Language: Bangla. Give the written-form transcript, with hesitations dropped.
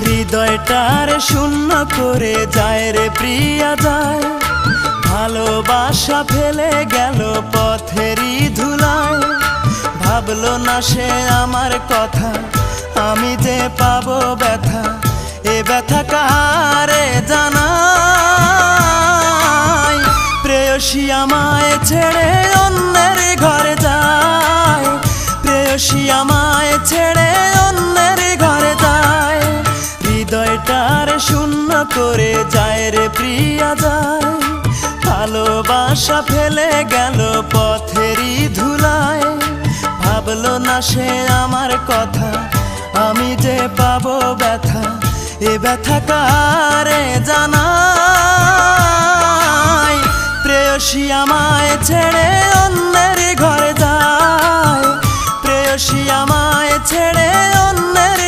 হৃদয়টার শূন্য করে যায় রে প্রিয়া যায়, ভালোবাসা ফেলে গেল পথেরই ধুলায়। ভাবলো না সে আমার কথা, আমি যে পাবো ব্যথা, এ ব্যথা কারে জানাই। প্রেয়সী আমায় ছেড়ে অন্যের ঘরে যায়, প্রেয়সী আমায় ছেড়ে অন্যের ঘরে যায়। হৃদয়টার শূন্য করে যায় রে প্রিয়া যায়, ভালোবাসা ফেলে গেল পথেরই ধুলায়। ভাবলো না সে আমার কথা, আমি যে পাবো ব্যথা, এ ব্যথা কারে জানাই। প্রেয়সী আমায় ছেড়ে অন্যের ঘরে যায়, প্রেয়সী আমায় ছেড়ে অন্যের